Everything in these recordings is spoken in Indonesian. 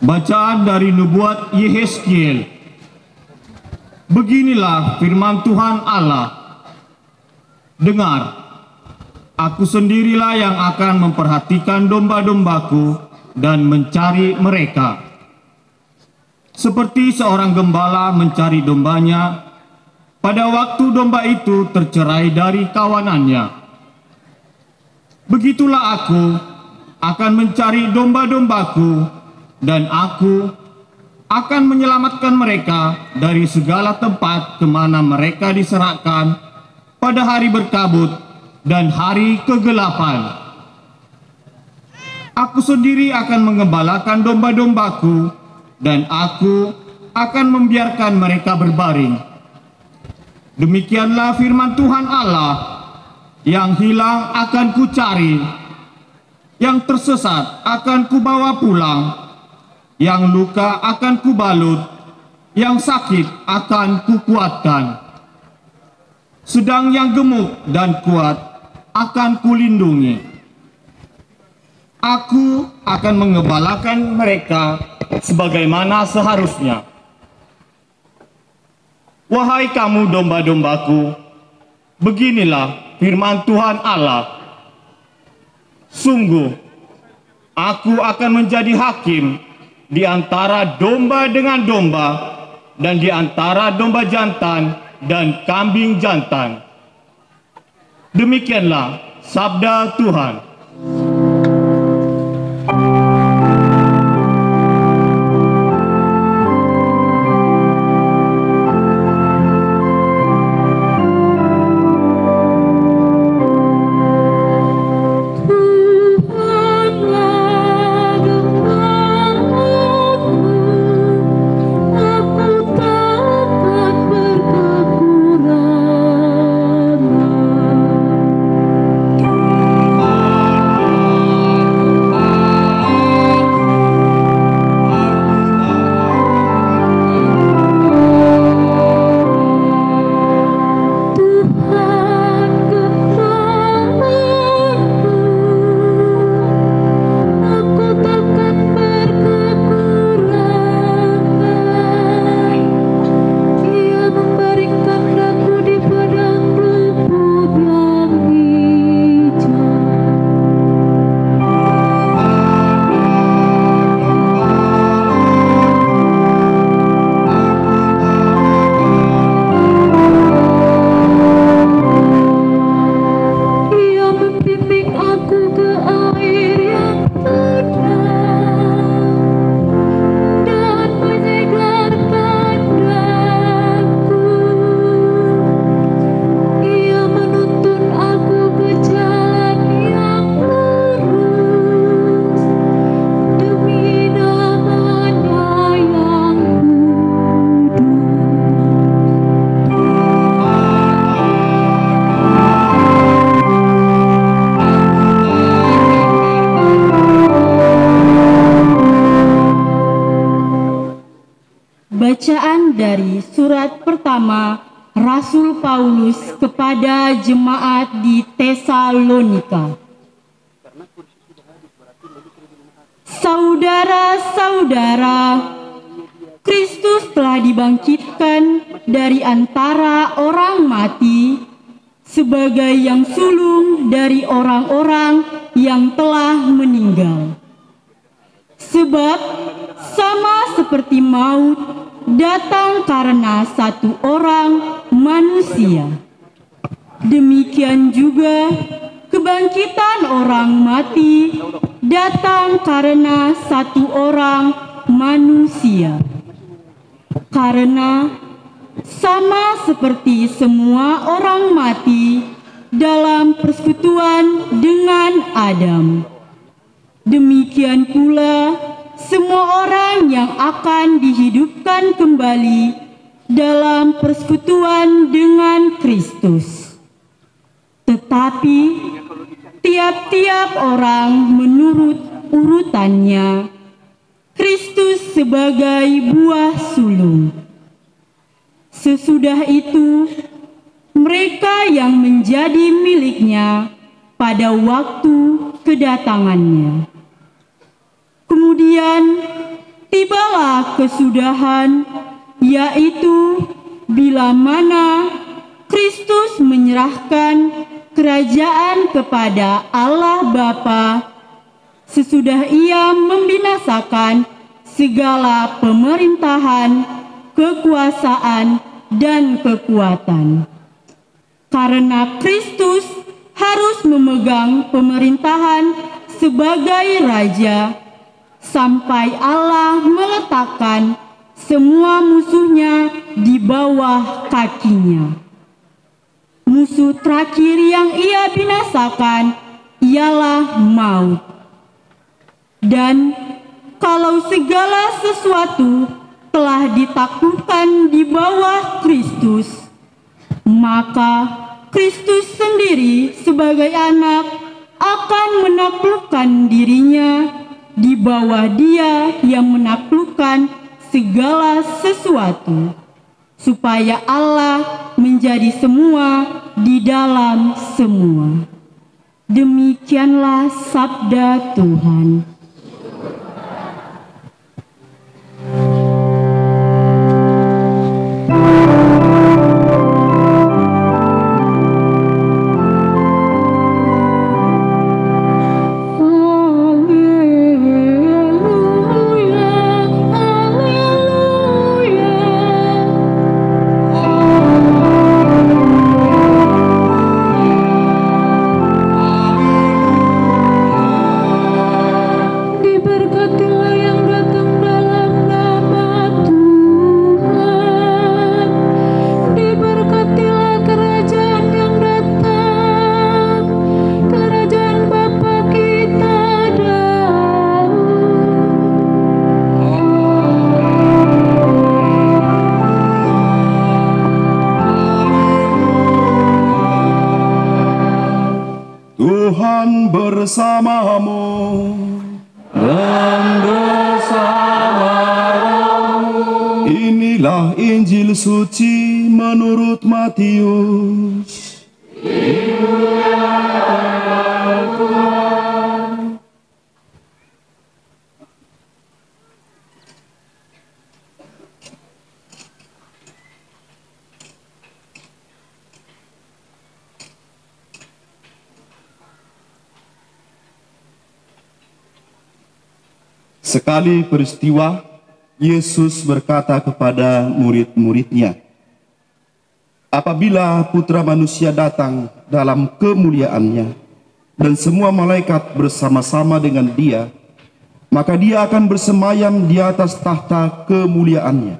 Bacaan dari nubuat Yehezkiel. Beginilah firman Tuhan Allah. Dengar, aku sendirilah yang akan memperhatikan domba-dombaku dan mencari mereka. Seperti seorang gembala mencari dombanya, pada waktu domba itu tercerai dari kawanannya. Begitulah aku akan mencari domba-dombaku, dan aku akan menyelamatkan mereka dari segala tempat kemana mereka diserahkan pada hari berkabut dan hari kegelapan. Aku sendiri akan mengembalakan domba-dombaku, dan aku akan membiarkan mereka berbaring. Demikianlah firman Tuhan Allah. Yang hilang akan kucari, yang tersesat akan kubawa pulang, yang luka akan kubalut, yang sakit akan kukuatkan. Sedang yang gemuk dan kuat akan kulindungi. Aku akan mengembalakan mereka sebagaimana seharusnya. Wahai kamu domba-dombaku, beginilah firman Tuhan Allah. Sungguh, aku akan menjadi hakim di antara domba dengan domba, dan di antara domba jantan dan kambing jantan. Demikianlah sabda Tuhan. Tuhan dari surat pertama Rasul Paulus kepada jemaat di Tesalonika. Saudara-saudara, Kristus telah dibangkitkan dari antara orang mati sebagai yang sulung dari orang-orang yang telah meninggal. Sebab sama seperti maut datang karena satu orang manusia, demikian juga kebangkitan orang mati datang karena satu orang manusia. Karena sama seperti semua orang mati dalam persekutuan dengan Adam, demikian pula semua orang yang akan dihidupkan kembali dalam persekutuan dengan Kristus. Tetapi tiap-tiap orang menurut urutannya, Kristus sebagai buah sulung. Sesudah itu, mereka yang menjadi miliknya pada waktu kedatangannya. Kemudian tibalah kesudahan, yaitu bila mana Kristus menyerahkan kerajaan kepada Allah Bapa, sesudah Ia membinasakan segala pemerintahan, kekuasaan, dan kekuatan. Karena Kristus harus memegang pemerintahan sebagai Raja, sampai Allah meletakkan semua musuhnya di bawah kakinya. Musuh terakhir yang Ia binasakan ialah maut. Dan kalau segala sesuatu telah ditaklukkan di bawah Kristus, maka Kristus sendiri sebagai anak akan menaklukkan dirinya di bawah Dia yang menaklukkan segala sesuatu, supaya Allah menjadi semua di dalam semua. Demikianlah sabda Tuhan. Tuhan bersamamu dan bersamamu. Inilah Injil suci menurut Matius. Sekali peristiwa, Yesus berkata kepada murid-muridnya, "Apabila Putra Manusia datang dalam kemuliaannya dan semua malaikat bersama-sama dengan Dia, maka Dia akan bersemayam di atas tahta kemuliaannya.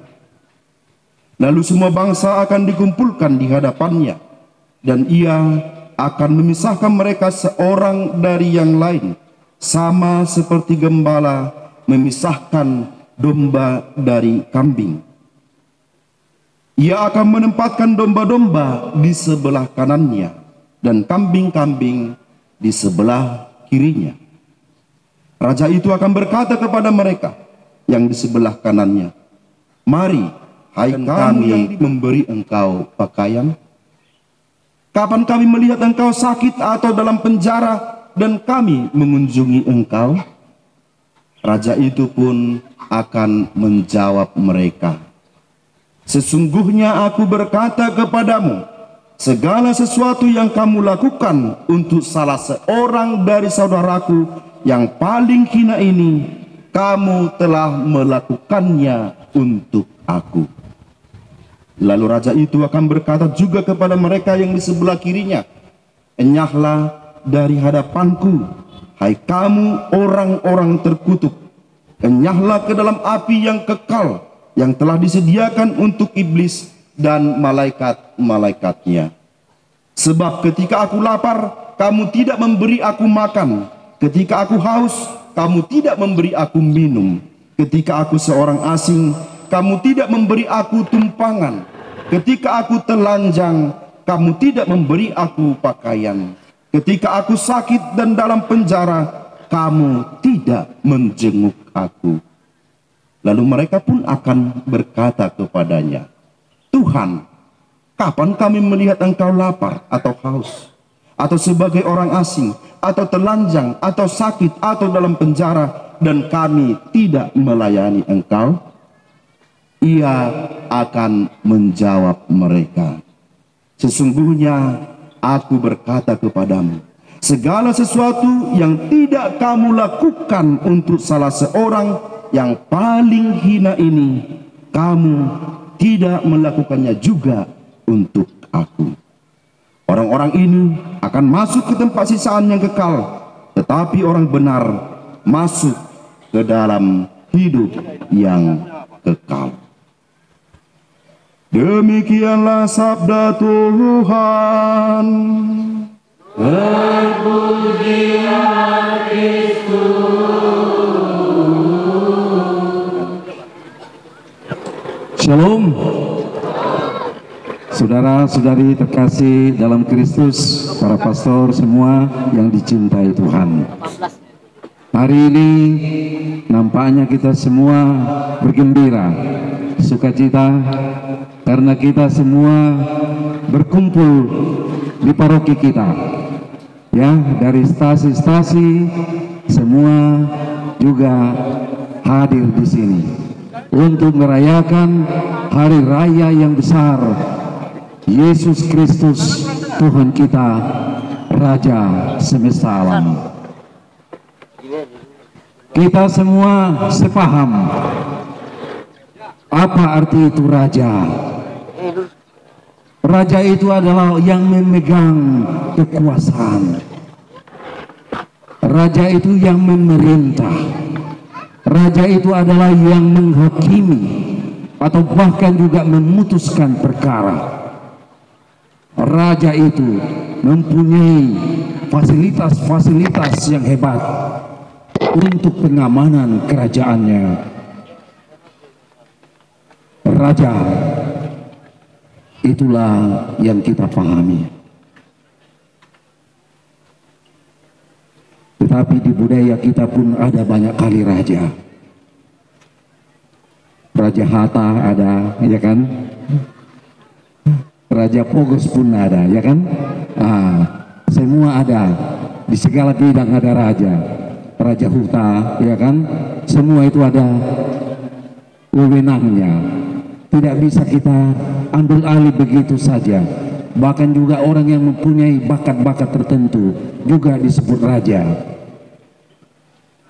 Lalu semua bangsa akan dikumpulkan di hadapannya, dan Ia akan memisahkan mereka seorang dari yang lain, sama seperti gembala memisahkan domba dari kambing. Ia akan menempatkan domba-domba di sebelah kanannya dan kambing-kambing di sebelah kirinya. Raja itu akan berkata kepada mereka yang di sebelah kanannya, 'Mari, hai kami memberi engkau pakaian? Kapan kami melihat engkau sakit atau dalam penjara dan kami mengunjungi engkau? Raja itu pun akan menjawab mereka, sesungguhnya aku berkata kepadamu, segala sesuatu yang kamu lakukan untuk salah seorang dari saudaraku yang paling hina ini, kamu telah melakukannya untuk aku. Lalu raja itu akan berkata juga kepada mereka yang di sebelah kirinya, enyahlah dari hadapanku, hai kamu orang-orang terkutuk, enyahlah ke dalam api yang kekal yang telah disediakan untuk iblis dan malaikat-malaikatnya. Sebab ketika aku lapar, kamu tidak memberi aku makan. Ketika aku haus, kamu tidak memberi aku minum. Ketika aku seorang asing, kamu tidak memberi aku tumpangan. Ketika aku telanjang, kamu tidak memberi aku pakaian. Ketika aku sakit dan dalam penjara, kamu tidak menjenguk aku. Lalu mereka pun akan berkata kepadanya, Tuhan, kapan kami melihat engkau lapar atau haus, atau sebagai orang asing, atau telanjang, atau sakit, atau dalam penjara, dan kami tidak melayani engkau? Ia akan menjawab mereka, sesungguhnya aku berkata kepadamu, segala sesuatu yang tidak kamu lakukan untuk salah seorang yang paling hina ini, kamu tidak melakukannya juga untuk aku. Orang-orang ini akan masuk ke tempat sisaan yang kekal, tetapi orang benar masuk ke dalam hidup yang kekal. Demikianlah sabda Tuhan. Terpujilah Kristus. Shalom. Saudara-saudari terkasih dalam Kristus, para pastor semua yang dicintai Tuhan. Hari ini nampaknya kita semua bergembira, sukacita, karena kita semua berkumpul di paroki kita. Ya, dari stasi-stasi semua juga hadir di sini untuk merayakan hari raya yang besar Yesus Kristus Tuhan kita, Raja semesta alam. Kita semua sepaham apa arti itu raja. Raja itu adalah yang memegang kekuasaan. Raja itu yang memerintah. Raja itu adalah yang menghakimi atau bahkan juga memutuskan perkara. Raja itu mempunyai fasilitas-fasilitas yang hebat untuk pengamanan kerajaannya. Raja, itulah yang kita pahami. Tetapi di budaya kita pun ada banyak kali raja. Raja Hatta ada, ya kan? Raja Pogos pun ada, ya kan? Semua ada. Di segala bidang ada raja. Raja Huta, ya kan? Semua itu ada wewenangnya. Tidak bisa kita ambil alih begitu saja. Bahkan juga orang yang mempunyai bakat-bakat tertentu juga disebut raja.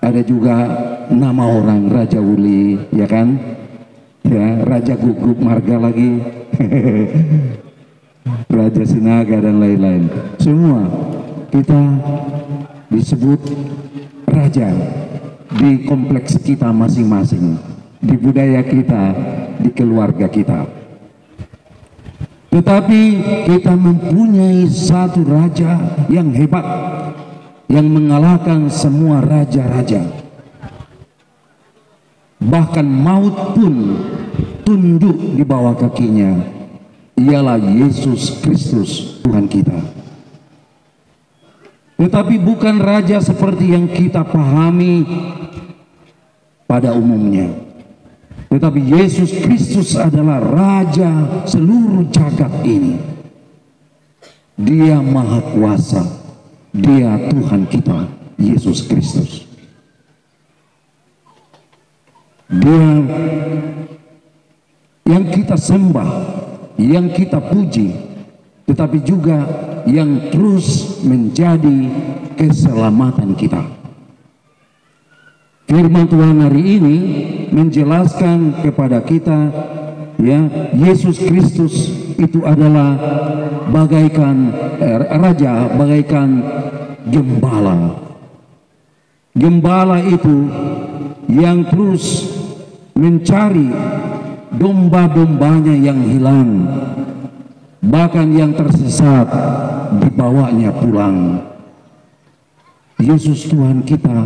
Ada juga nama orang, Raja Wuli, ya kan? Ya, Raja Gugup Marga lagi. Raja Sinaga dan lain-lain. Semua kita disebut raja di kompleks kita masing-masing, di budaya kita, di keluarga kita. Tetapi kita mempunyai satu raja yang hebat, yang mengalahkan semua raja-raja. Bahkan maut pun tunduk di bawah kakinya. Ialah Yesus Kristus Tuhan kita. Tetapi bukan raja seperti yang kita pahami pada umumnya. Tetapi Yesus Kristus adalah Raja seluruh jagat ini. Dia Maha Kuasa, Dia Tuhan kita, Yesus Kristus. Dia yang kita sembah, yang kita puji, tetapi juga yang terus menjadi keselamatan kita. Firman Tuhan hari ini menjelaskan kepada kita, ya, Yesus Kristus itu adalah bagaikan raja, bagaikan gembala. Gembala itu yang terus mencari domba-dombanya yang hilang, bahkan yang tersesat dibawanya pulang. Yesus Tuhan kita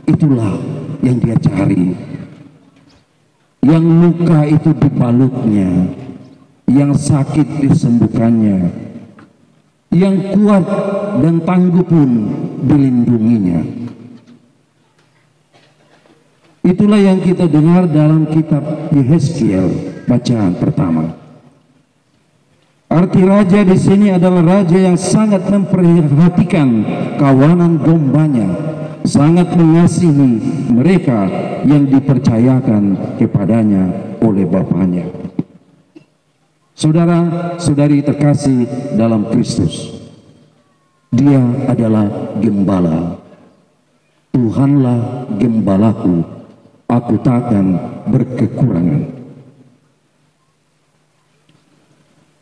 itulah yang Dia cari. Yang luka itu dibalutnya, yang sakit disembuhkannya, yang kuat dan tangguh pun dilindunginya. Itulah yang kita dengar dalam kitab Yehezkiel bacaan pertama. Arti raja di sini adalah raja yang sangat memperhatikan kawanan dombanya, sangat mengasihi mereka yang dipercayakan kepadanya oleh Bapaknya. Saudara-saudari terkasih dalam Kristus, Dia adalah gembala. Tuhanlah gembalaku, aku takkan berkekurangan.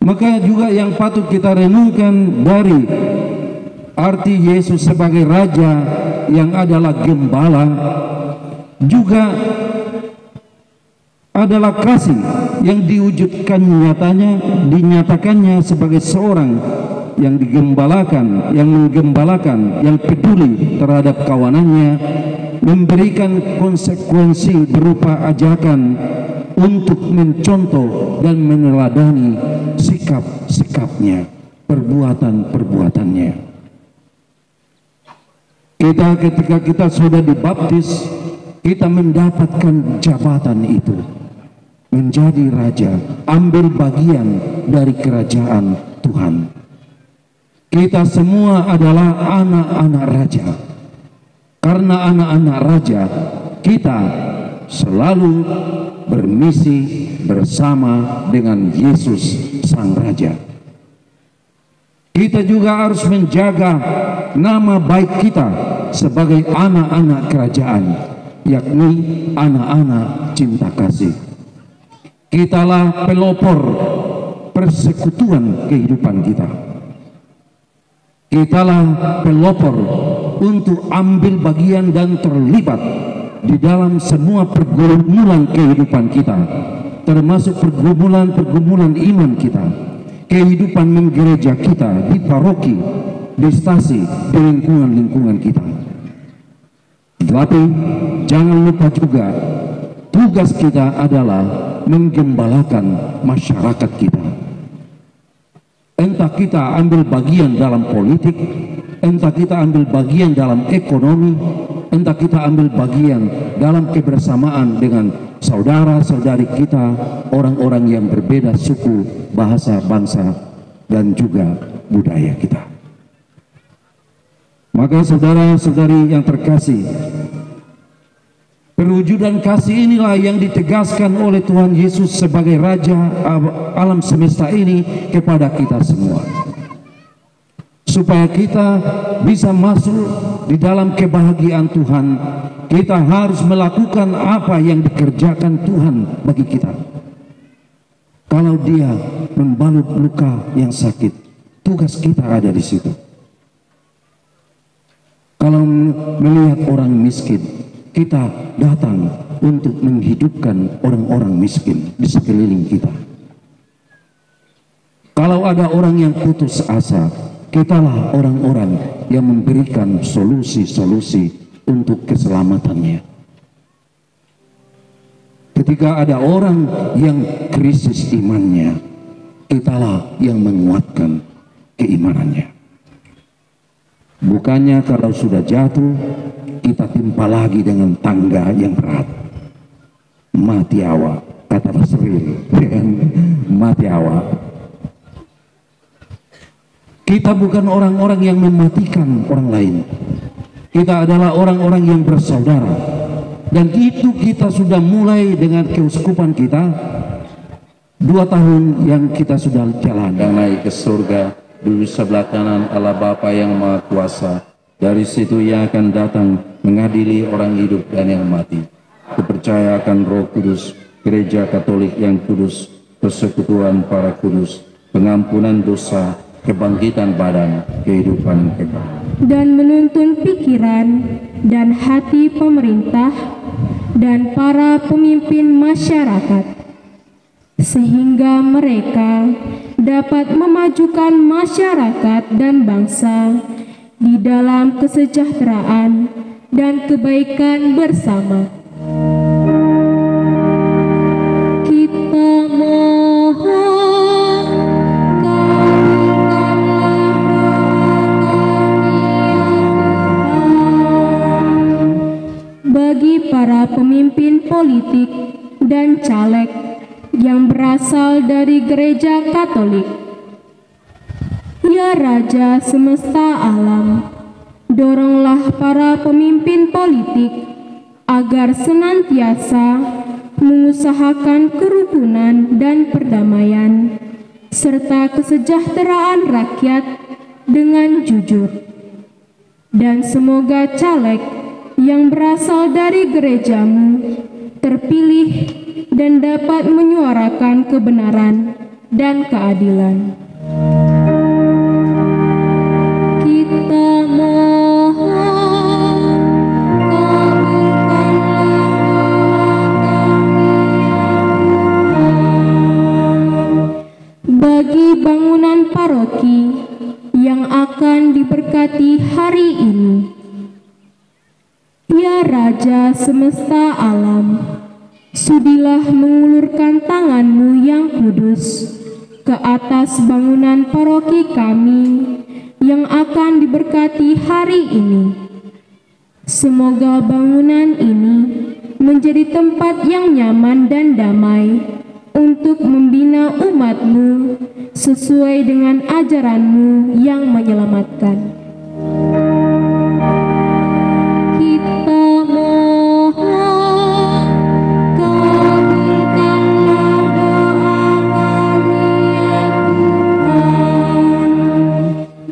Maka juga yang patut kita renungkan dari arti Yesus sebagai Raja yang adalah gembala juga adalah kasih yang diwujudkan dinyatakannya sebagai seorang yang digembalakan, yang menggembalakan, yang peduli terhadap kawanannya, memberikan konsekuensi berupa ajakan untuk mencontoh dan meneladani sikap-sikapnya, perbuatan-perbuatannya. Ketika kita sudah dibaptis, kita mendapatkan jabatan itu, menjadi raja, ambil bagian dari kerajaan Tuhan. Kita semua adalah anak-anak raja. Karena anak-anak raja, kita selalu bermisi bersama dengan Yesus Sang Raja. Kita juga harus menjaga nama baik kita sebagai anak-anak kerajaan, yakni anak-anak cinta kasih. Kitalah pelopor persekutuan kehidupan kita. Kitalah pelopor untuk ambil bagian dan terlibat di dalam semua pergumulan kehidupan kita, termasuk pergumulan iman kita, kehidupan menggereja kita, di paroki, di stasi, di lingkungan kita. Tetapi jangan lupa juga, tugas kita adalah menggembalakan masyarakat kita. Entah kita ambil bagian dalam politik, entah kita ambil bagian dalam ekonomi, entah kita ambil bagian dalam kebersamaan dengan saudara-saudari kita, orang-orang yang berbeda suku, bahasa, bangsa, dan juga budaya kita. Maka saudara-saudari yang terkasih, perwujudan kasih inilah yang ditegaskan oleh Tuhan Yesus sebagai Raja alam semesta ini kepada kita semua. Supaya kita bisa masuk di dalam kebahagiaan Tuhan, kita harus melakukan apa yang dikerjakan Tuhan bagi kita. Kalau Dia membalut luka yang sakit, tugas kita ada di situ. Kalau melihat orang miskin, kita datang untuk menghidupkan orang-orang miskin di sekeliling kita. Kalau ada orang yang putus asa, kitalah orang-orang yang memberikan solusi-solusi untuk keselamatannya. Ketika ada orang yang krisis imannya, kitalah yang menguatkan keimanannya. Bukannya kalau sudah jatuh, kita timpa lagi dengan tangga yang berat. mati awak, kata Mas Ril, mati awak. Kita bukan orang-orang yang mematikan orang lain. Kita adalah orang-orang yang bersaudara. Dan itu kita sudah mulai dengan keuskupan kita. 2 tahun yang kita sudah jalan. Dan naik ke surga, duduk sebelah kanan Allah Bapa yang Maha Kuasa. Dari situ Ia akan datang mengadili orang hidup dan yang mati. Kupercaya akan Roh Kudus, Gereja Katolik yang kudus, persekutuan para kudus, pengampunan dosa, kebangkitan badan, kehidupan kekal. Dan menuntun pikiran dan hati pemerintah dan para pemimpin masyarakat, sehingga mereka dapat memajukan masyarakat dan bangsa di dalam kesejahteraan dan kebaikan bersama. Kita mohon bagi para pemimpin politik dan caleg yang berasal dari Gereja Katolik. Ya Raja semesta alam, doronglah para pemimpin politik agar senantiasa mengusahakan kerukunan dan perdamaian serta kesejahteraan rakyat dengan jujur. Dan semoga caleg yang berasal dari gerejamu terpilih dan dapat menyuarakan kebenaran dan keadilan. Kita mohon bagi bangunan paroki yang akan diberkati hari ini. Ya Raja semesta alam, sudilah mengulurkan tangan-Mu yang kudus ke atas bangunan paroki kami yang akan diberkati hari ini. Semoga bangunan ini menjadi tempat yang nyaman dan damai untuk membina umat-Mu sesuai dengan ajaran-Mu yang menyelamatkan.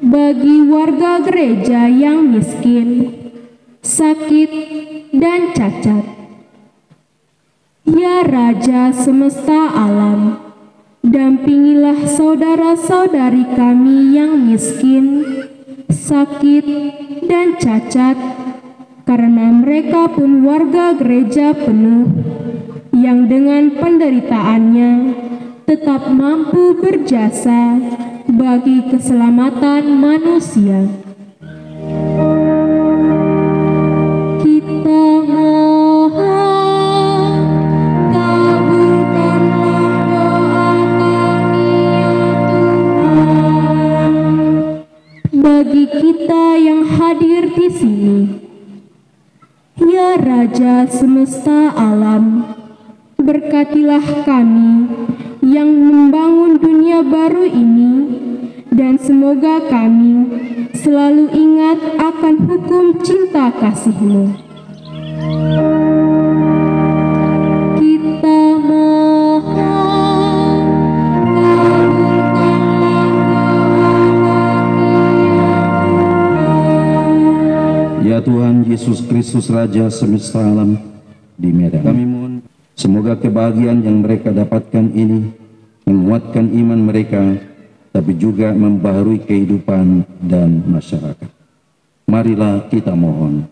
Bagi warga gereja yang miskin, sakit, dan cacat. Ya Raja semesta alam, dampingilah saudara-saudari kami yang miskin, sakit, dan cacat, karena mereka pun warga gereja penuh, yang dengan penderitaannya tetap mampu berjasa bagi keselamatan manusia. Kita mohon kabulkanlah doa kami ya Tuhan. Bagi kita yang hadir di sini, ya Raja semesta alam, berkatilah kami yang membangun dunia baru ini, dan semoga kami selalu ingat akan hukum cinta kasih-Mu. Kita mohon kabulkanlah doa kami Ya Tuhan Yesus Kristus Raja semesta alam, di Medan kami mohon semoga kebahagiaan yang mereka dapatkan ini menguatkan iman mereka, tapi juga membaharui kehidupan dan masyarakat. Marilah kita mohon.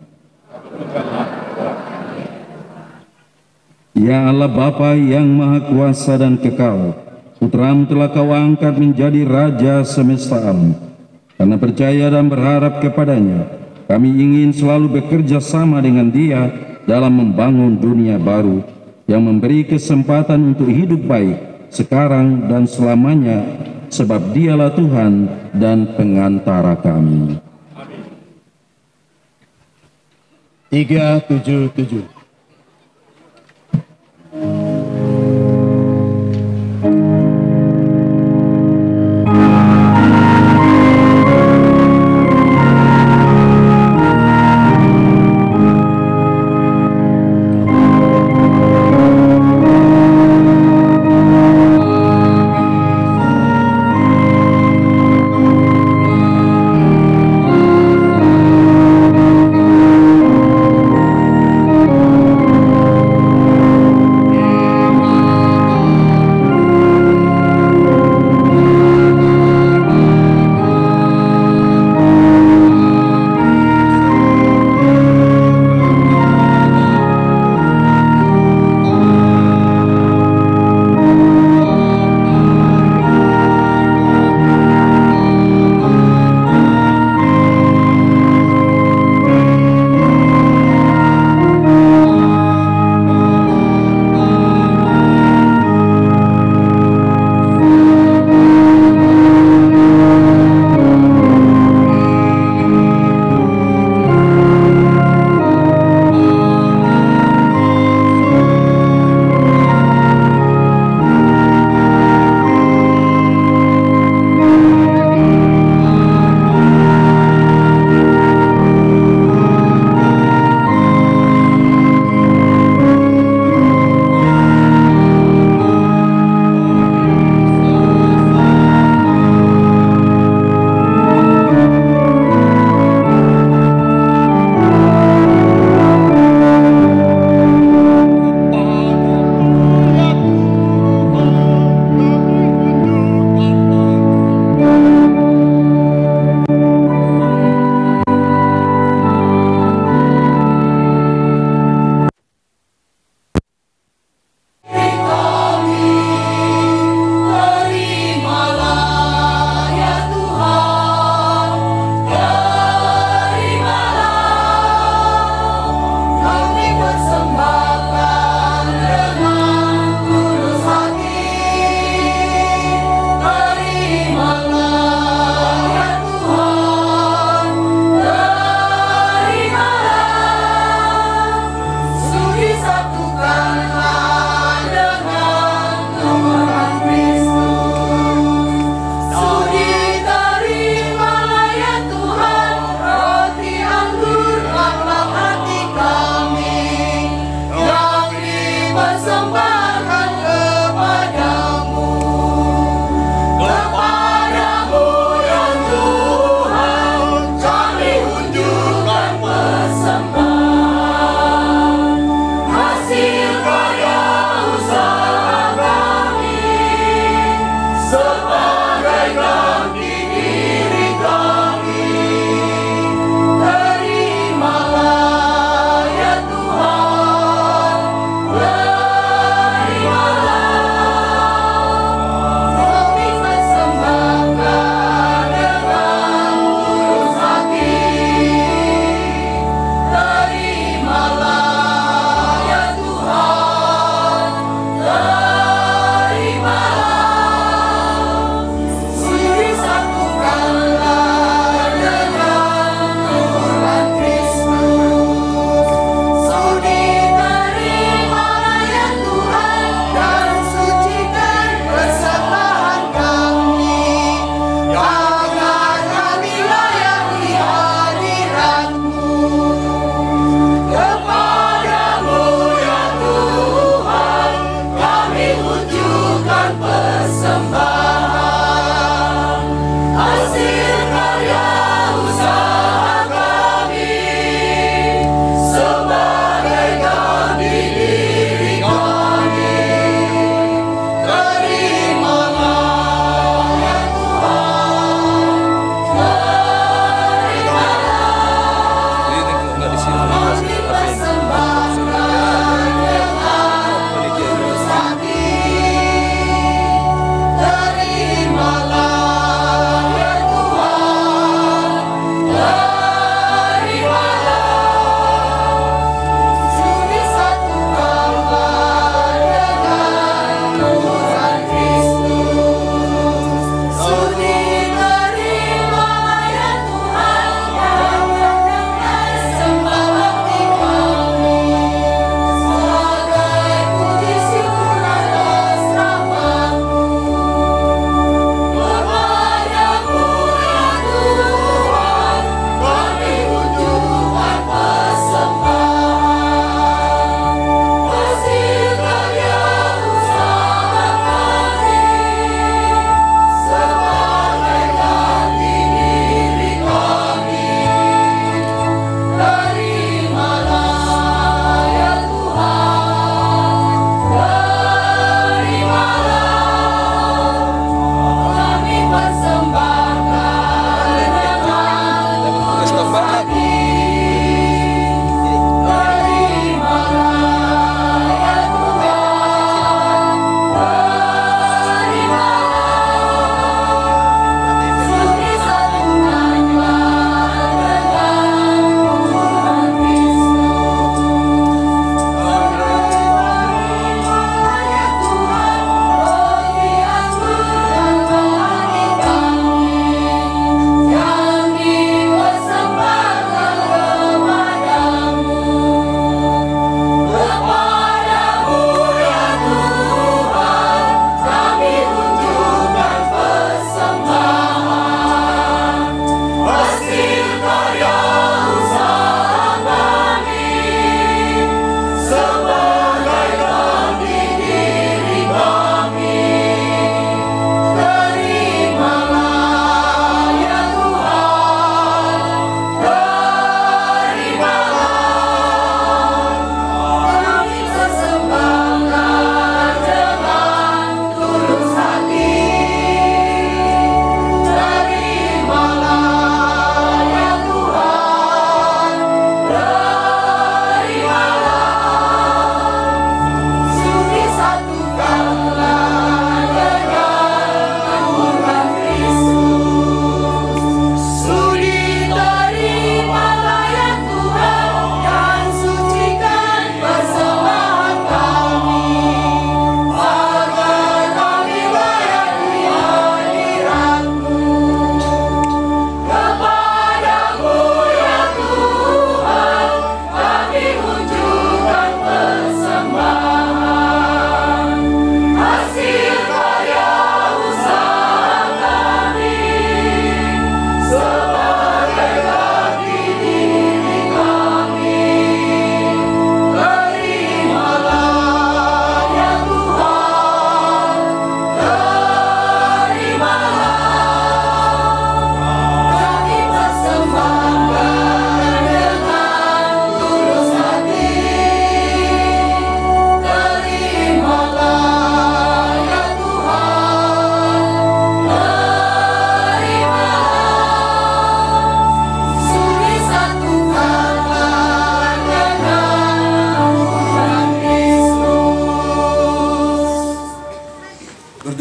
Ya Allah Bapa yang Maha Kuasa dan Kekal, Putra-Mu telah Kau angkat menjadi Raja semesta alam. Karena percaya dan berharap kepadanya, kami ingin selalu bekerja sama dengan Dia dalam membangun dunia baru yang memberi kesempatan untuk hidup baik sekarang dan selamanya, sebab Dialah Tuhan dan pengantara kami. 377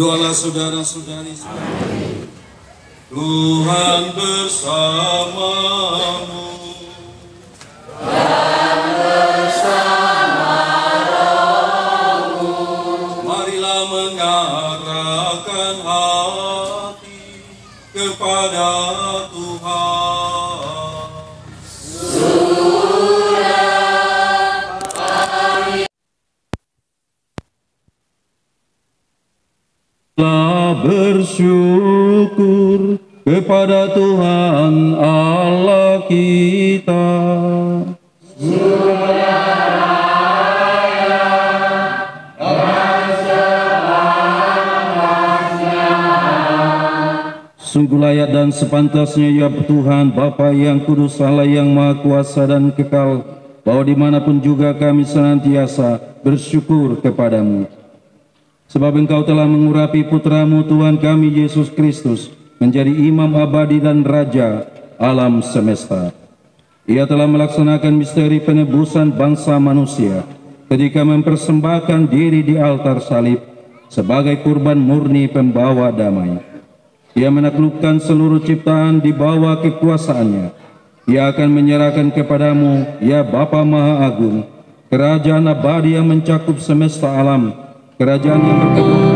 Berdoalah saudara-saudari. Tuhan bersamamu. Dan bersama rohmu. Marilah mengarahkan hati kepada Tuhan. Bersyukur kepada Tuhan Allah kita. Sungguh layak dan sepantasnya ya Tuhan Bapa yang kudus, Allah yang maha kuasa dan kekal, bahwa dimanapun juga kami senantiasa bersyukur kepadamu. Sebab Engkau telah mengurapi putra-Mu Tuhan kami Yesus Kristus menjadi imam abadi dan raja alam semesta. Ia telah melaksanakan misteri penebusan bangsa manusia ketika mempersembahkan diri di altar salib sebagai kurban murni pembawa damai. Ia menaklukkan seluruh ciptaan di bawah kekuasaannya. Ia akan menyerahkan kepadamu, ya Bapa Maha Agung, kerajaan abadi yang mencakup semesta alam, kerajaan yang berkedok.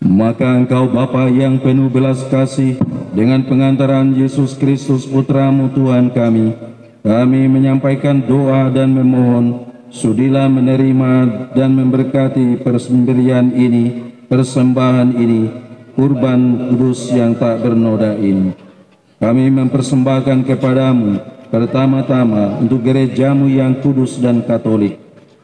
Maka Engkau Bapa yang penuh belas kasih, dengan pengantaran Yesus Kristus Putra-Mu Tuhan kami menyampaikan doa dan memohon, sudilah menerima dan memberkati persembelian ini, persembahan ini, kurban kudus yang tak bernoda ini. Kami mempersembahkan kepadamu pertama-tama untuk gereja-Mu yang kudus dan katolik.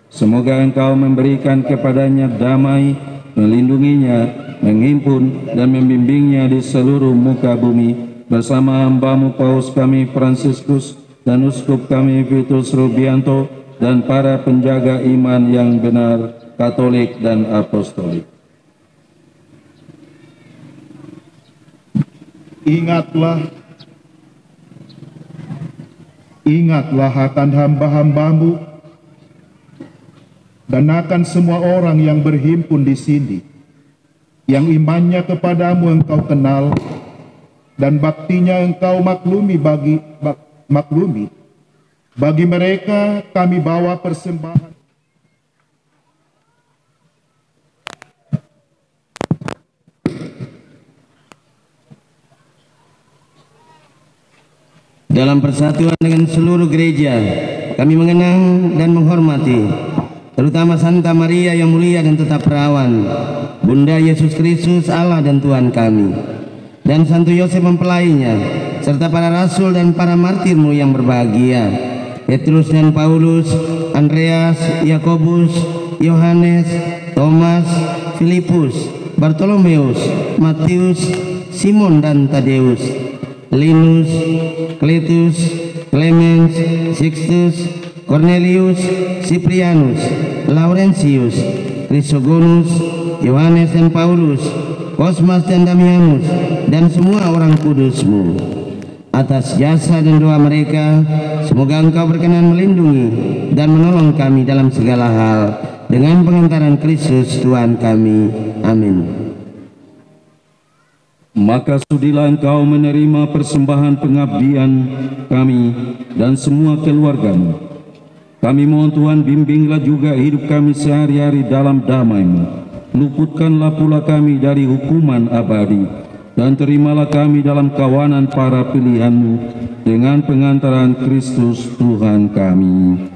Semoga Engkau memberikan kepadanya damai, melindunginya, menghimpun dan membimbingnya di seluruh muka bumi, bersama hamba-Mu Paus kami Fransiskus dan uskup kami Vitus Rubianto dan para penjaga iman yang benar, katolik dan apostolik. Ingatlah akan hamba-hamba-Mu dan akan semua orang yang berhimpun di sini, yang imannya kepadamu Engkau kenal dan baktinya Engkau maklumi. Bagi mereka kami bawa persembahan. Dalam persatuan dengan seluruh gereja, kami mengenang dan menghormati terutama Santa Maria yang mulia dan tetap perawan, Bunda Yesus Kristus Allah dan Tuhan kami, dan Santo Yosef mempelainya, serta para rasul dan para martirmu yang berbahagia, Petrus dan Paulus, Andreas, Yakobus, Yohanes, Thomas, Filipus, Bartolomeus, Matius, Simon dan Tadeus, Linus, Cletus, Clemens, Sixtus, Cornelius, Cyprianus, Laurentius, Chrysogonus, Yohanes dan Paulus, Cosmas dan Damianus, dan semua orang kudus-Mu. Atas jasa dan doa mereka, semoga Engkau berkenan melindungi dan menolong kami dalam segala hal, dengan pengantaran Kristus Tuhan kami. Amin. Maka sudilah Engkau menerima persembahan pengabdian kami dan semua keluarga-Mu, Kami mohon Tuhan, bimbinglah juga hidup kami sehari-hari dalam damai-Mu. Luputkanlah pula kami dari hukuman abadi, dan terimalah kami dalam kawanan para pilihan-Mu dengan pengantaran Kristus Tuhan kami.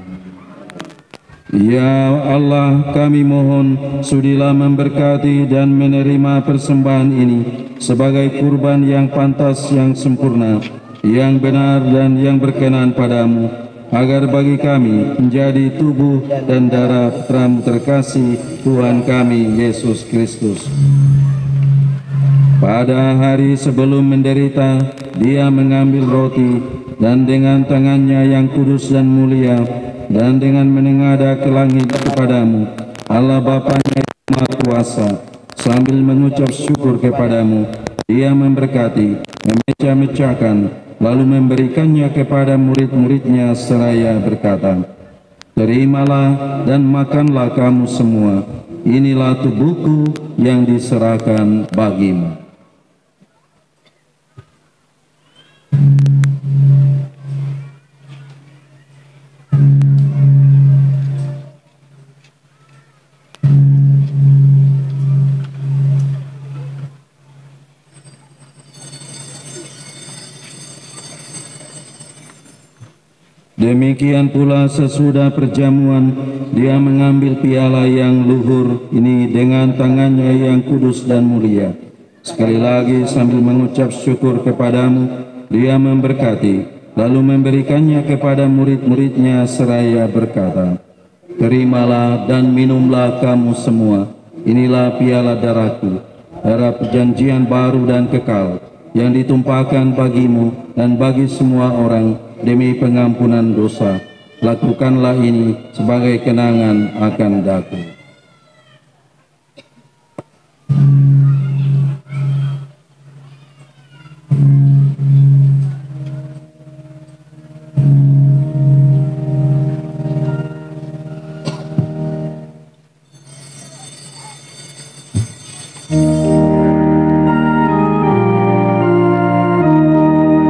Ya Allah, kami mohon sudilah memberkati dan menerima persembahan ini sebagai kurban yang pantas, yang sempurna, yang benar dan yang berkenan padamu, agar bagi kami menjadi tubuh dan darah Putra-Mu terkasih, Tuhan kami Yesus Kristus. Pada hari sebelum menderita, Dia mengambil roti dan dengan tangannya yang kudus dan mulia, dan dengan menengadah ke langit kepadamu, Allah Bapa-Nya yang Maha Kuasa, sambil mengucap syukur kepadamu, Dia memberkati, memecah-mecahkan, lalu memberikannya kepada murid-muridnya seraya berkata, terimalah dan makanlah kamu semua, inilah tubuhku yang diserahkan bagimu. Demikian pula sesudah perjamuan, Dia mengambil piala yang luhur ini dengan tangannya yang kudus dan mulia. Sekali lagi sambil mengucap syukur kepadamu, Dia memberkati, lalu memberikannya kepada murid-muridnya seraya berkata, terimalah dan minumlah kamu semua, inilah piala darahku, darah perjanjian baru dan kekal, yang ditumpahkan bagimu dan bagi semua orang demi pengampunan dosa. Lakukanlah ini sebagai kenangan akan daku.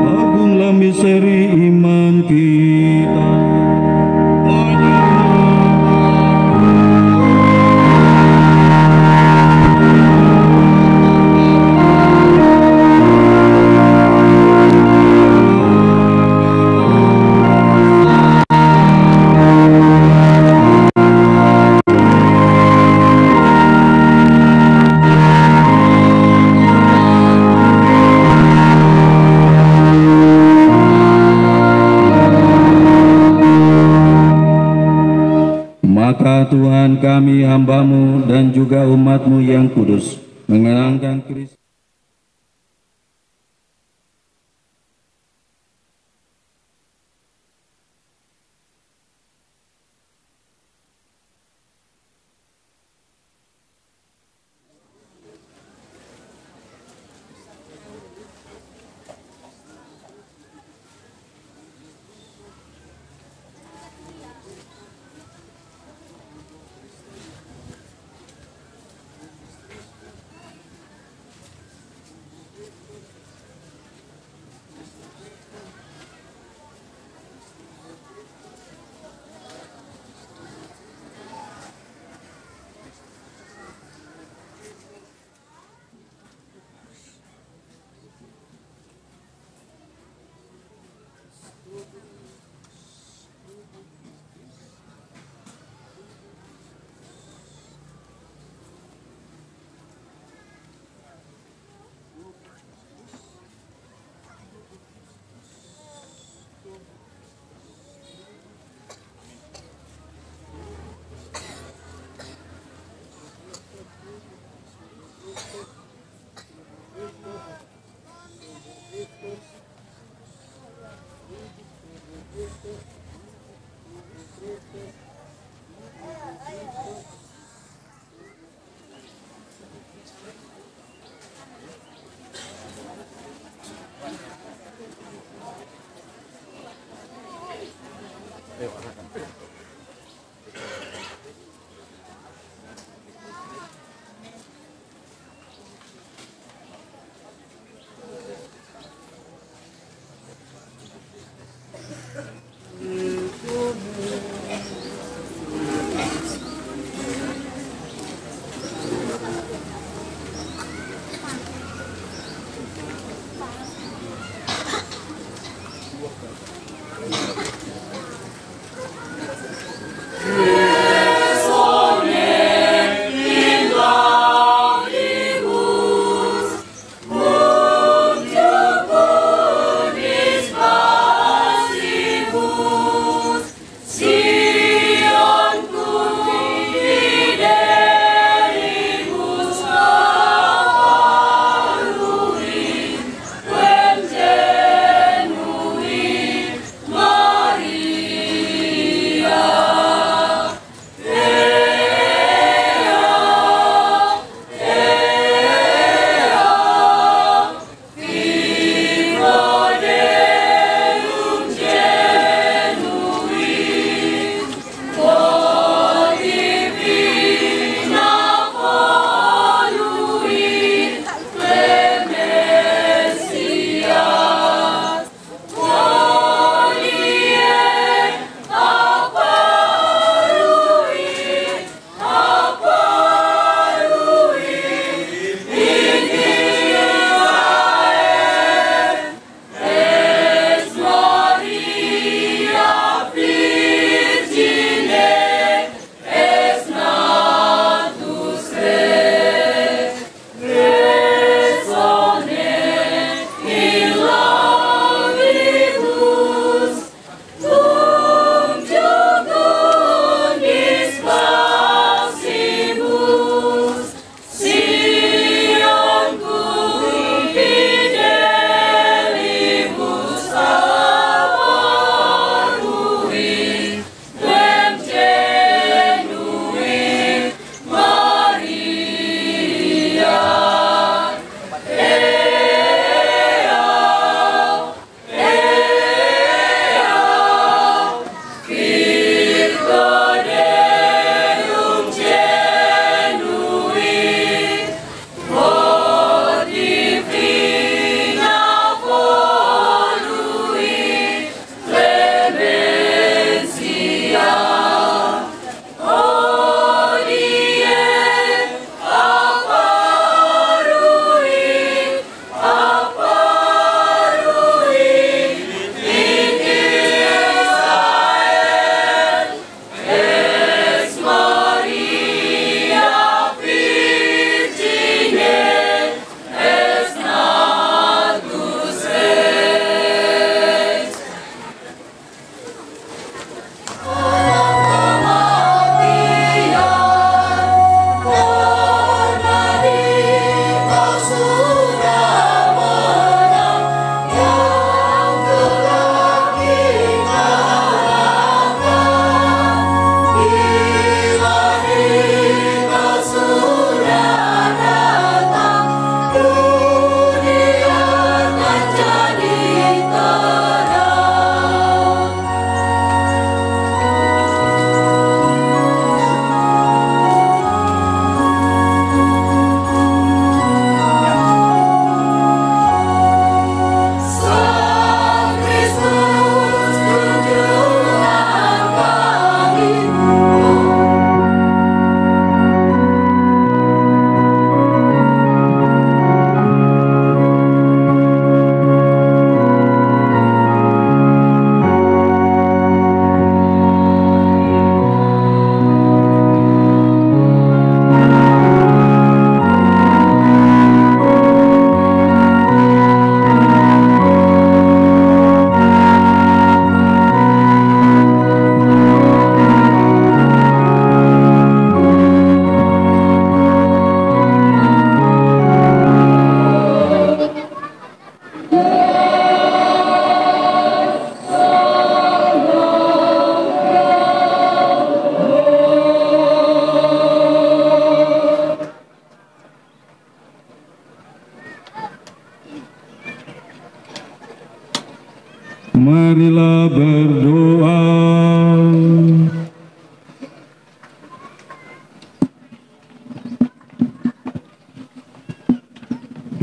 Agunglah misteri iman kita. Maka Tuhan kami hamba-Mu dan juga umat-Mu yang kudus mengenangkan Kristus.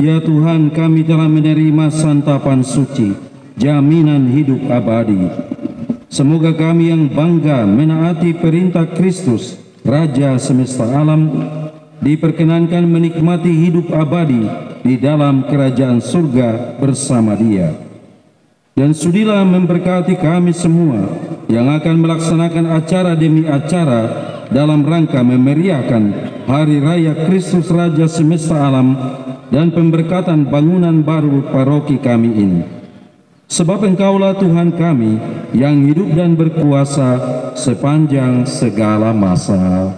Ya Tuhan, kami telah menerima santapan suci, jaminan hidup abadi. Semoga kami yang bangga menaati perintah Kristus, Raja semesta alam, diperkenankan menikmati hidup abadi di dalam kerajaan surga bersama Dia. Dan sudilah memberkati kami semua yang akan melaksanakan acara demi acara dalam rangka memeriahkan Hari Raya Kristus Raja semesta alam dan pemberkatan bangunan baru paroki kami ini. Sebab Engkaulah Tuhan kami yang hidup dan berkuasa sepanjang segala masa.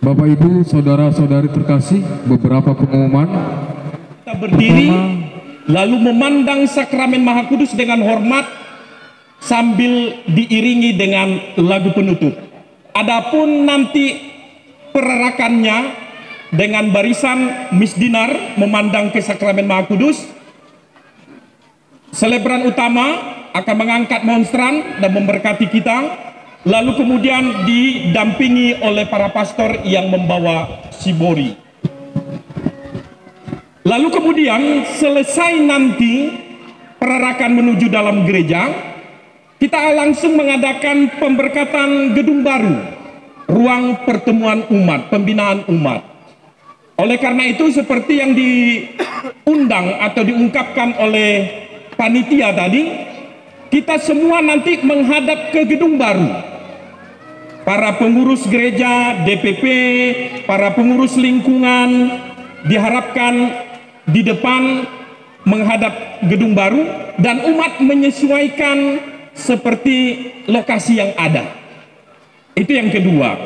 Bapak Ibu, saudara-saudari terkasih, beberapa pengumuman. Kita berdiri lalu memandang sakramen Maha Kudus dengan hormat sambil diiringi dengan lagu penutup. Adapun nanti perarakannya dengan barisan misdinar memandang ke sakramen Maha Kudus, selebran utama akan mengangkat monstran dan memberkati kita, lalu kemudian didampingi oleh para pastor yang membawa sibori. Lalu kemudian selesai nanti perarakan menuju dalam gereja, kita langsung mengadakan pemberkatan gedung baru, ruang pertemuan umat, pembinaan umat. Oleh karena itu, seperti yang diundang atau diungkapkan oleh panitia tadi, kita semua nanti menghadap ke gedung baru. Para pengurus gereja, DPP, para pengurus lingkungan diharapkan di depan menghadap gedung baru, dan umat menyesuaikan seperti lokasi yang ada. Itu yang kedua.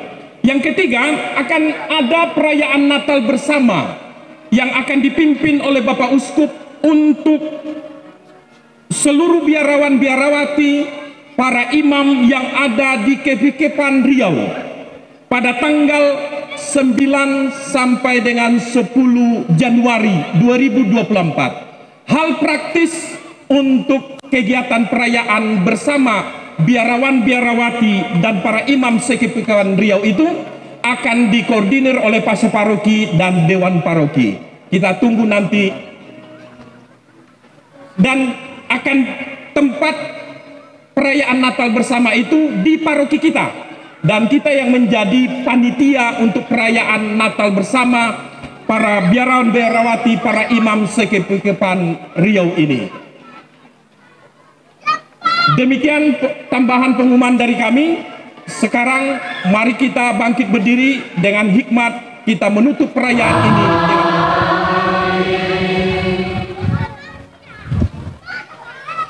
Yang ketiga, akan ada perayaan Natal bersama yang akan dipimpin oleh Bapak Uskup untuk seluruh biarawan-biarawati, para imam yang ada di Kepikepan Riau pada tanggal 9 sampai dengan 10 Januari 2024. Hal praktis untuk kegiatan perayaan bersama biarawan-biarawati dan para imam Kepikepan Riau itu akan dikoordinir oleh pastor paroki dan dewan paroki. Kita tunggu nanti, dan akan tempat perayaan Natal bersama itu di paroki kita, dan kita yang menjadi panitia untuk perayaan Natal bersama para biarawan-biarawati, para imam Kepikepan Riau ini. Demikian tambahan pengumuman dari kami. Sekarang mari kita bangkit berdiri dengan hikmat, kita menutup perayaan ini dengan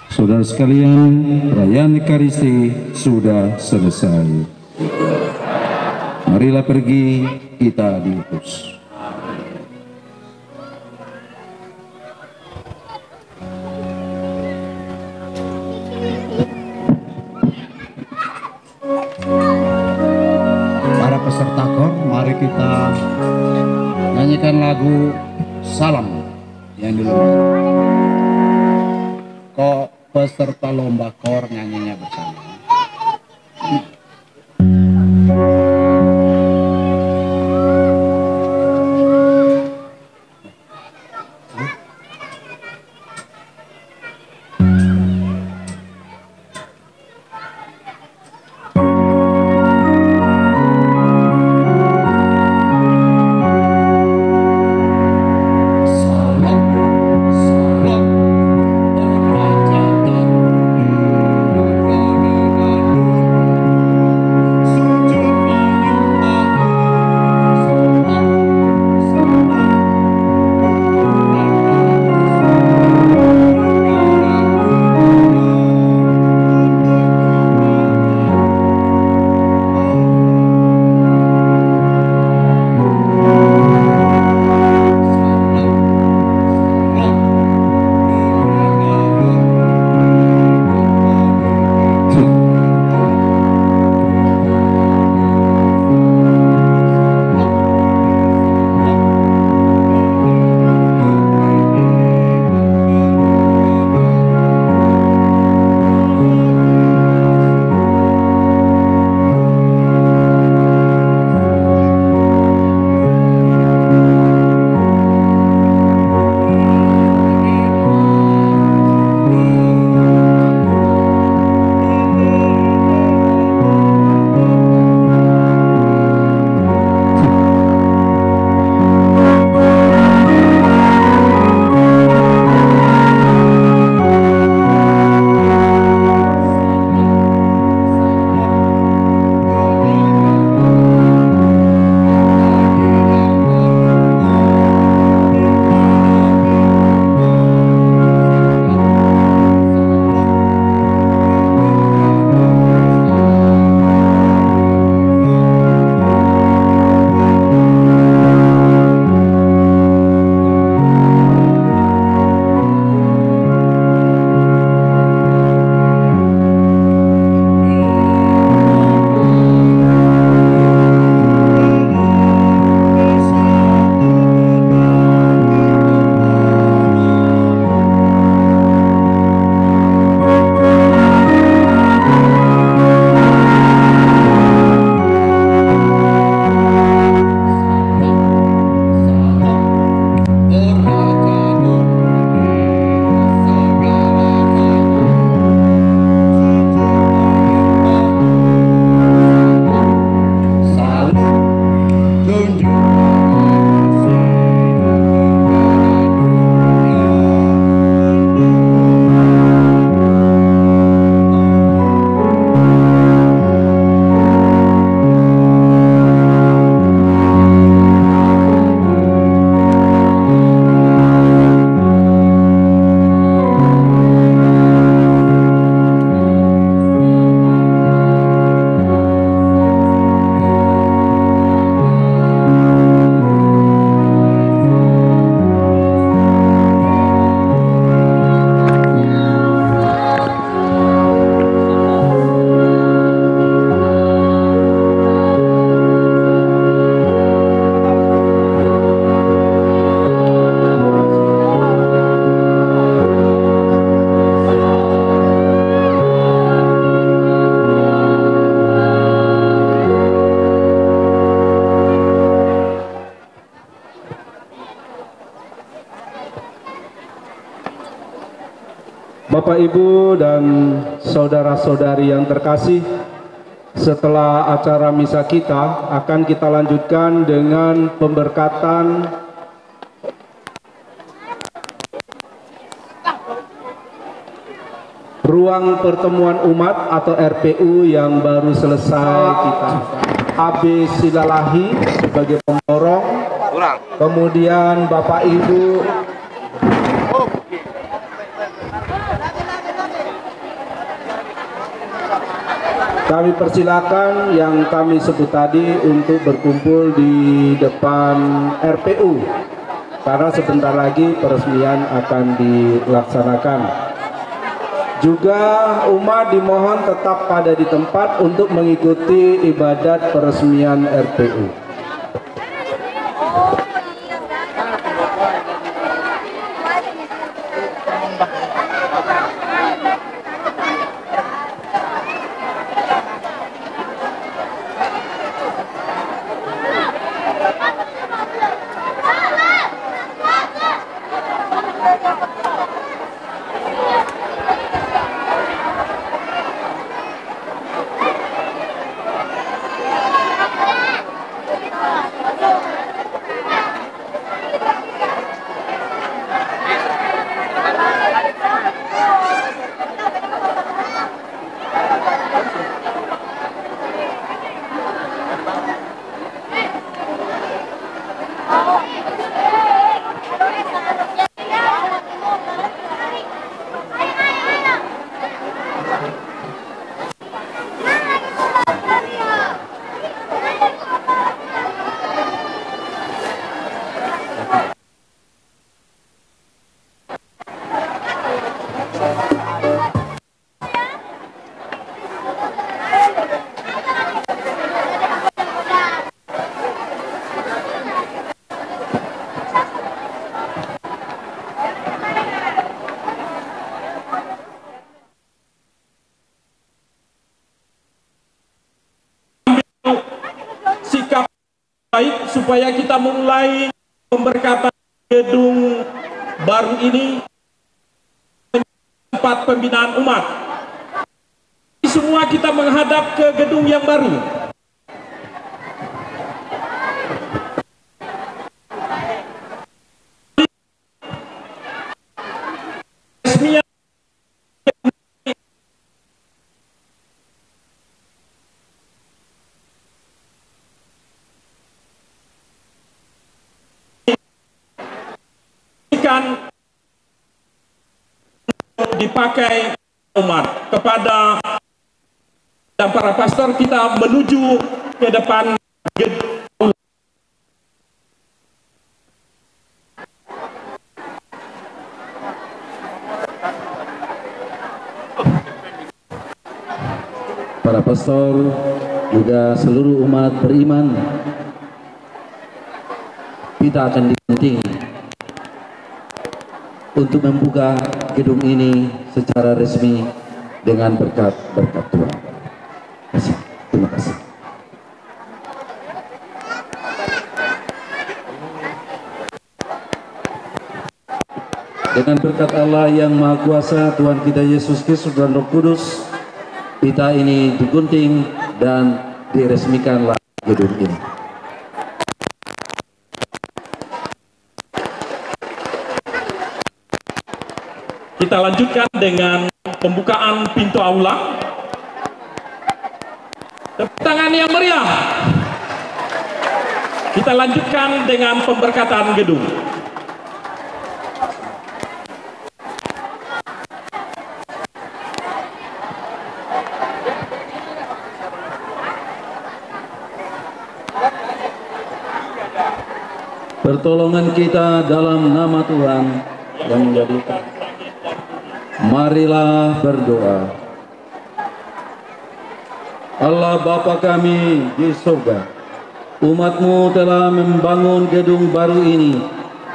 Saudara sekalian, perayaan Ekaristi sudah selesai. Marilah pergi, kita diutus. Para peserta kor, mari kita nyanyikan lagu Salam yang dulu. Kok peserta lomba kor nyanyinya bersama. Salam, salam, Bapak, Ibu, dan saudara-saudari yang terkasih, setelah acara misa kita akan kita lanjutkan dengan pemberkatan ruang pertemuan umat atau RPU yang baru selesai kita. AB Silalahi sebagai pemborong, kemudian Bapak Ibu kami persilakan yang kami sebut tadi untuk berkumpul di depan RPU karena sebentar lagi peresmian akan dilaksanakan. Juga umat dimohon tetap pada di tempat untuk mengikuti ibadat peresmian RPU. Baik, supaya kita mulai pemberkatan gedung baru ini tempat pembinaan umat. Semua kita menghadap ke gedung yang baru. Dipakai umat kepada dan para pastor, kita menuju ke depan gedung. Para pastor juga seluruh umat beriman, kita akan digunting untuk membuka gedung ini secara resmi dengan berkat-berkat Tuhan. Terima kasih. Dengan berkat Allah yang Maha Kuasa, Tuhan kita Yesus Kristus dan Roh Kudus, kita ini digunting dan diresmikanlah gedung ini. Kita lanjutkan dengan pembukaan pintu aula. Tepuk tangan yang meriah. Kita lanjutkan dengan pemberkatan gedung. Pertolongan kita dalam nama Tuhan yang menjadikan. Marilah berdoa. Allah Bapa kami di surga, umat-Mu telah membangun gedung baru ini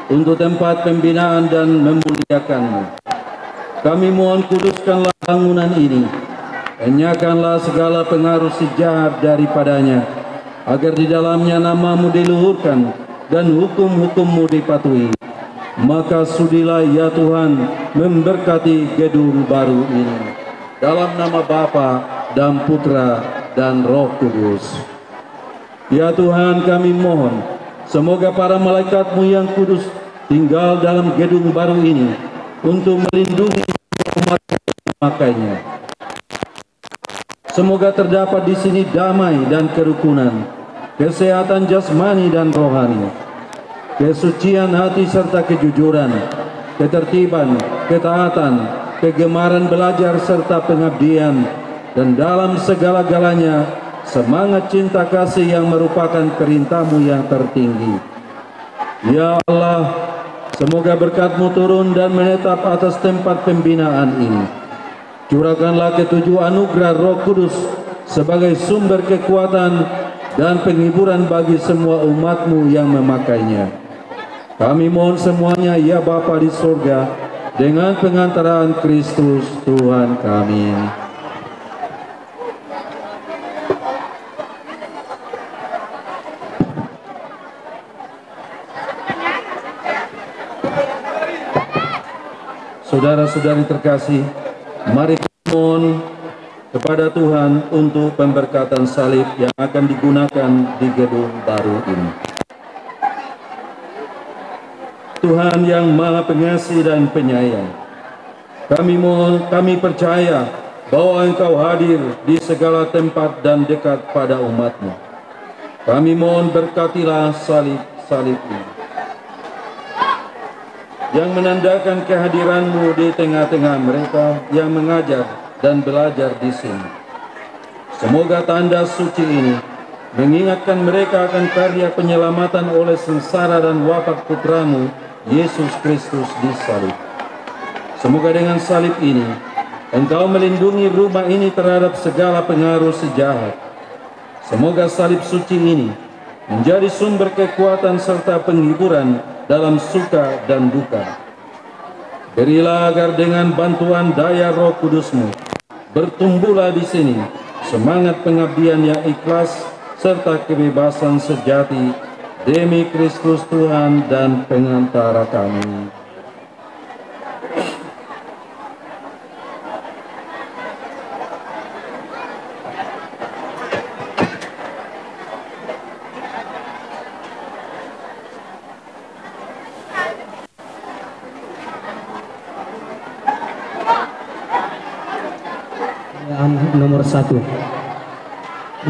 untuk tempat pembinaan dan memuliakan-Mu. Kami mohon kuduskanlah bangunan ini, enyahkanlah segala pengaruh sejahat daripadanya, agar di dalamnya nama-Mu diluhurkan dan hukum-hukum-Mu dipatuhi. maka sudilah ya Tuhan memberkati gedung baru ini. Dalam nama Bapa dan Putra dan Roh Kudus. Ya Tuhan, kami mohon, semoga para malaikat-Mu yang kudus tinggal dalam gedung baru ini untuk melindungi umat makanya. Semoga terdapat di sini damai dan kerukunan, kesehatan jasmani dan rohani, kesucian hati serta kejujuran, ketertiban, ketaatan, kegemaran belajar serta pengabdian, dan dalam segala-galanya semangat cinta kasih yang merupakan perintah-Mu yang tertinggi. Ya Allah, semoga berkat-Mu turun dan menetap atas tempat pembinaan ini. Curahkanlah ketujuh anugerah Roh Kudus sebagai sumber kekuatan dan penghiburan bagi semua umat-Mu yang memakainya. Kami mohon semuanya ya Bapa di surga, dengan pengantaraan Kristus Tuhan kami. Saudara-saudari terkasih, mari kita mohon kepada Tuhan untuk pemberkatan salib yang akan digunakan di gedung baru ini. Tuhan yang Maha Pengasih dan Penyayang, kami percaya bahwa Engkau hadir di segala tempat dan dekat pada umat-Mu. Kami mohon berkatilah salib ini, yang menandakan kehadiran-Mu di tengah-tengah mereka yang mengajar dan belajar di sini. Semoga tanda suci ini mengingatkan mereka akan karya penyelamatan oleh sengsara dan wafat Putra-Mu, Yesus Kristus di salib. Semoga dengan salib ini, Engkau melindungi rumah ini terhadap segala pengaruh sejahat. Semoga salib suci ini menjadi sumber kekuatan serta penghiburan dalam suka dan duka. Berilah agar dengan bantuan daya Roh Kudus-Mu bertumbuhlah di sini semangat pengabdian yang ikhlas serta kebebasan sejati demi Kristus Tuhan dan pengantara kami. Nomor 1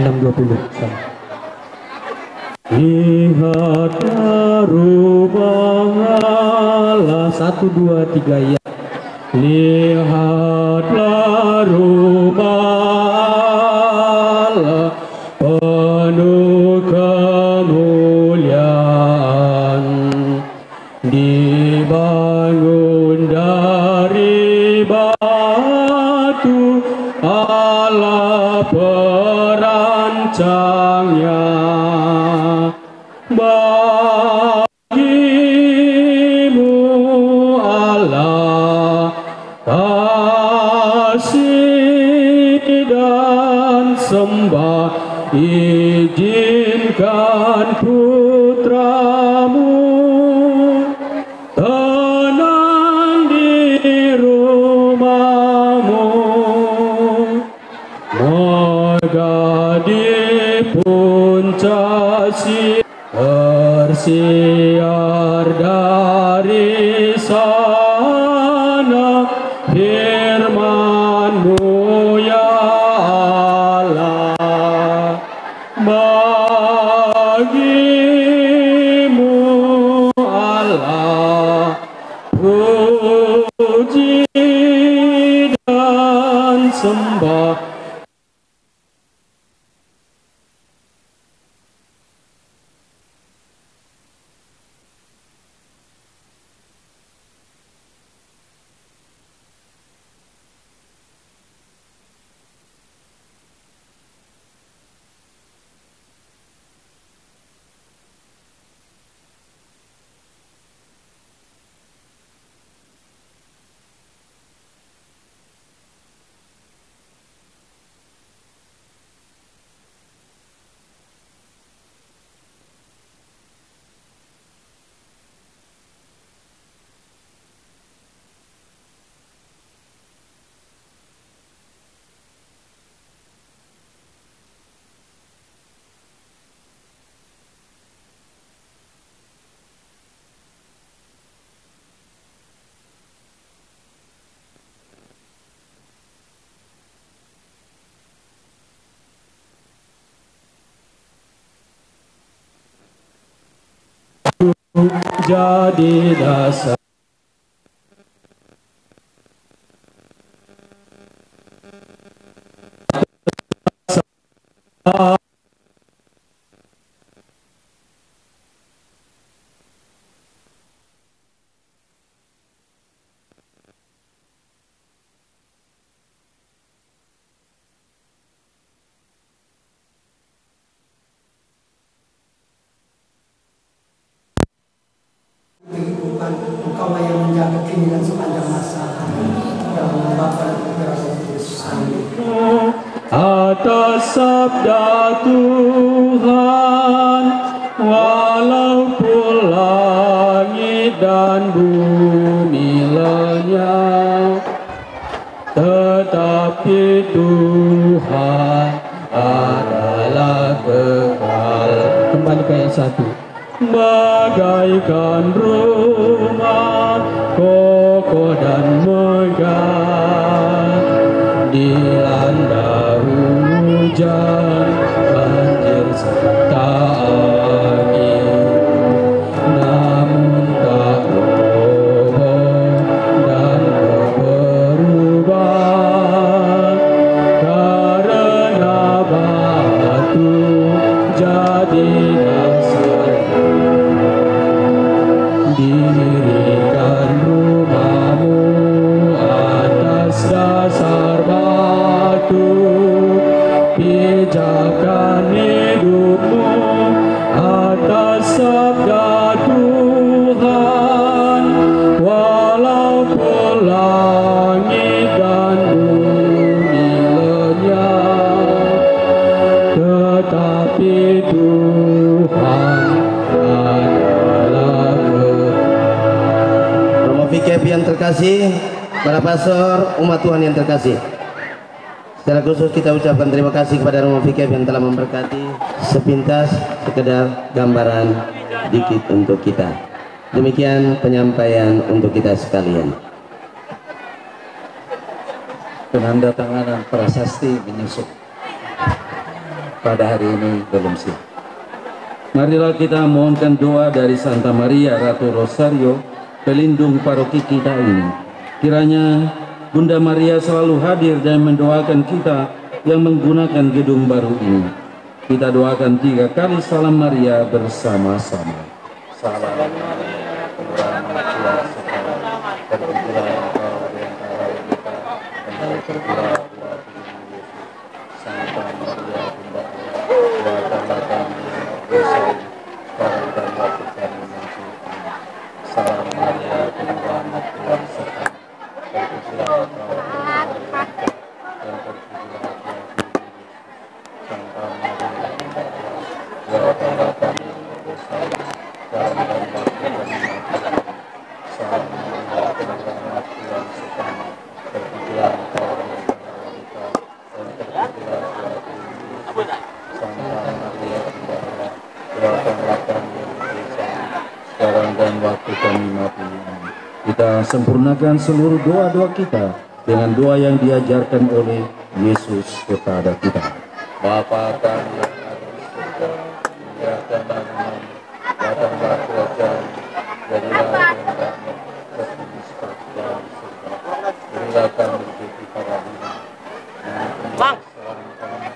620. Lihatlah rumah Allah, 1, 2, 3 ya. Lihatlah rumah Allah penuh kemuliaan, dibangun dari batu Allah perancangnya. Bagimu Allah kasih dan sembah, izinkan Putra-Mu tenang di rumah-Mu. Moga di puncak tersiar dari sana firman-Mu ya Allah. Bagimu Allah puji dan sembah. jadi dasar. Engkau yang menjaga kini dan sepanjang masa. Dalam Bapa dan Putra dan Roh Kudus. Amin. Atas sabda Tuhan, walaupun langit dan bumi lenyap, tetapi Tuhan adalah kekal. Kembali ke ayat 1. Bagaikan rumah kokoh dan megah, dilanda hujan, banjir serta angin, namun tak roboh dan berubah, karena batu jadi dasar. Dirikan rumahmu atas dasar batu, pijakan hidupmu atas sabda Tuhan. Walaupun langit dan bumi lenyap, tetapi Tuhan adalah Romo VKP yang terkasih, para pastor, umat Tuhan yang terkasih. Secara khusus kita ucapkan terima kasih kepada Romo VKP yang telah memberkati. Sepintas sekedar gambaran dikit untuk kita. Demikian penyampaian untuk kita sekalian. Penandatanganan prasasti menyusul pada hari ini belum siap. Marilah kita mohonkan doa dari Santa Maria Ratu Rosario, pelindung paroki kita ini. Kiranya Bunda Maria selalu hadir dan mendoakan kita yang menggunakan gedung baru ini. Kita doakan 3 kali salam Maria bersama-sama. Salam Maria, penuh Tuhan sertamu, terpujilah engkau di antara kita, dan terpujilah buah tubuhmu Yesus. Santa Maria, Bunda Allah, doakanlah kami yang berdosa ini, sekarang dan waktu kami mati. Amin. Salam Maria, penuh Tuhan sertamu, terpujilah engkau di antara kita, dan terpujilah buah tubuhmu Yesus. Santa Maria, Bunda Allah, doakanlah kami yang berdosa ini, sekarang dan waktu kami mati. Salam Maria, penuh Tuhan sertamu, terpujilah engkau di antara wanita, dan terpujilah buah tubuhmu Yesus. Santa Maria, Bunda Allah, doakanlah kami yang berdosa ini, sekarang dan waktu kami mati. Amin. Kita sempurnakan seluruh doa-doa kita dengan doa yang diajarkan oleh Yesus kepada kita. Bapa kami yang ada di surga, muliakanlah namamu, datanglah kerajaanmu, jadilah kehendakmu seperti di surga. Berilah kami rezeki pada hari ini, mengampuni kesalahan kami,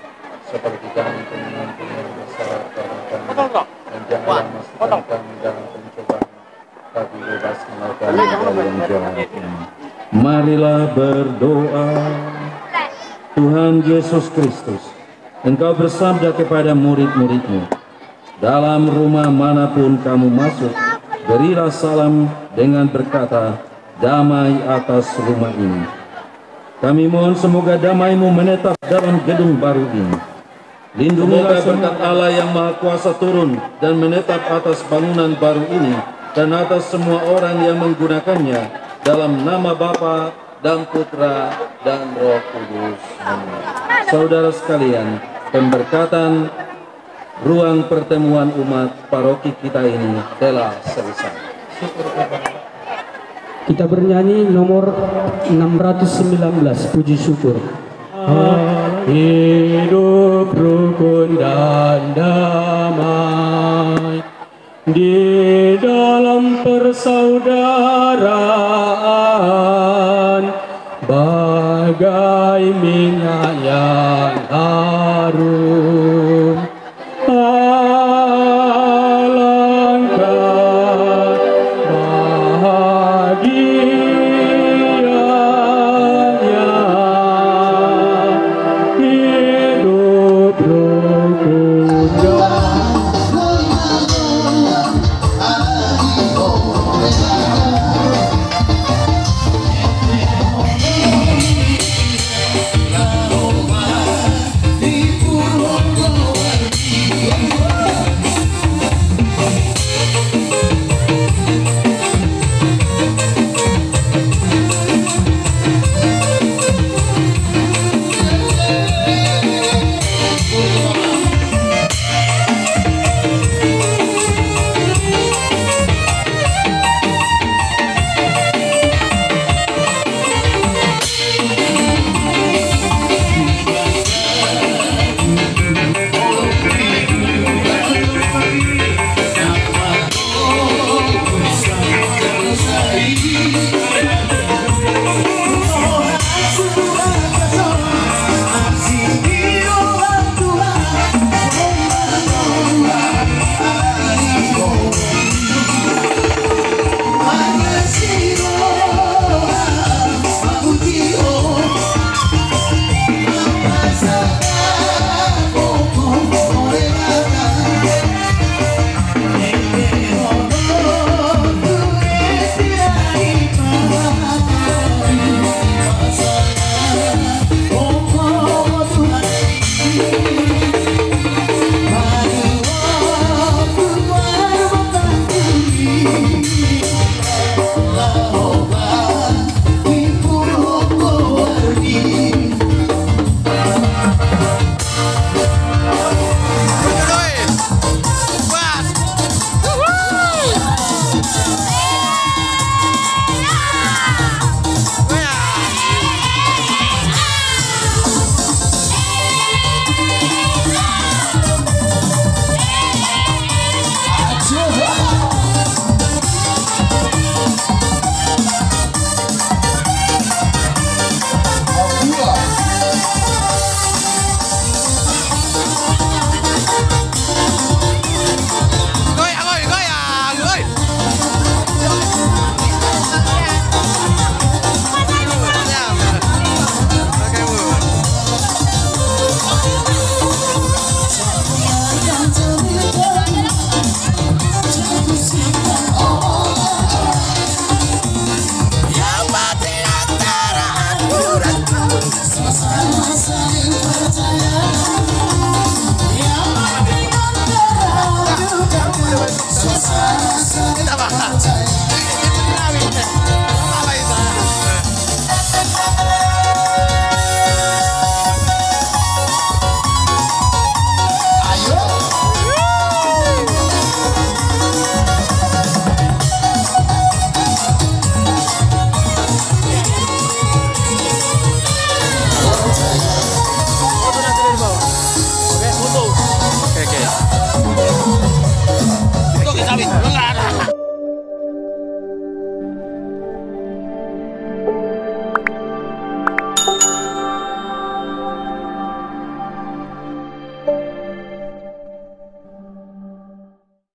seperti kami pun mengampuni yang bersalah kepada kami, dan janganlah masukkan kami dalam pencobaan, tapi bebaskanlah kami dari yang jahat. Marilah berdoa. Tuhan Yesus Kristus, Engkau bersabda kepada murid-murid-Mu, dalam rumah manapun kamu masuk, berilah salam dengan berkata, damai atas rumah ini. Kami mohon semoga damai-Mu menetap dalam gedung baru ini. Lindungilah berkat Allah yang Maha Kuasa turun dan menetap atas bangunan baru ini dan atas semua orang yang menggunakannya, dalam nama Bapa dan Putra dan Roh Kudus. Amin. Saudara sekalian, pemberkatan ruang pertemuan umat paroki kita ini telah selesai. Kita bernyanyi nomor 619, puji syukur. Hidup rukun dan damai di dalam persaudaraan bagai minyak yang harum.